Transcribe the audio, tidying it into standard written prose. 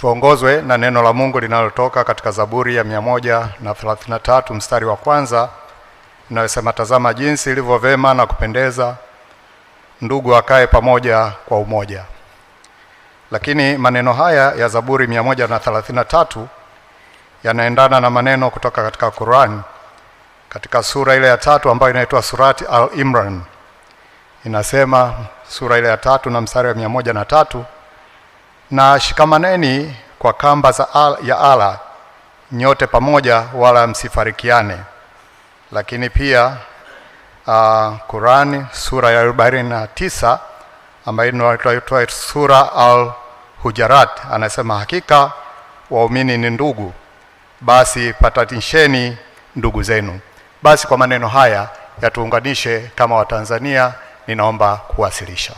Tuongozwe na neno la Mungu linalotoka katika Zaburi ya 133 mstari wa kwanza, inayosema, tazama jinsi ilivyo vema na kupendeza ndugu akae pamoja kwa umoja. Lakini maneno haya ya Zaburi 133 yanaendana na maneno kutoka katika Qur'an katika sura ile ya 3 ambayo inaitwa Surati Al-Imran. Inasema sura ile ya 3 na mstari wa 103, na shikamaneni kwa kamba ya Allah nyote pamoja, wala msifarikiane. Lakini pia Qur'ani sura ya 49 ambayo inaitwa sura Al-Hujarat, anasema hakika waumini ni ndugu, basi patanisheni ndugu zenu. Basi kwa maneno haya yatuunganishe kama Watanzania, ninaomba kuwasilisha.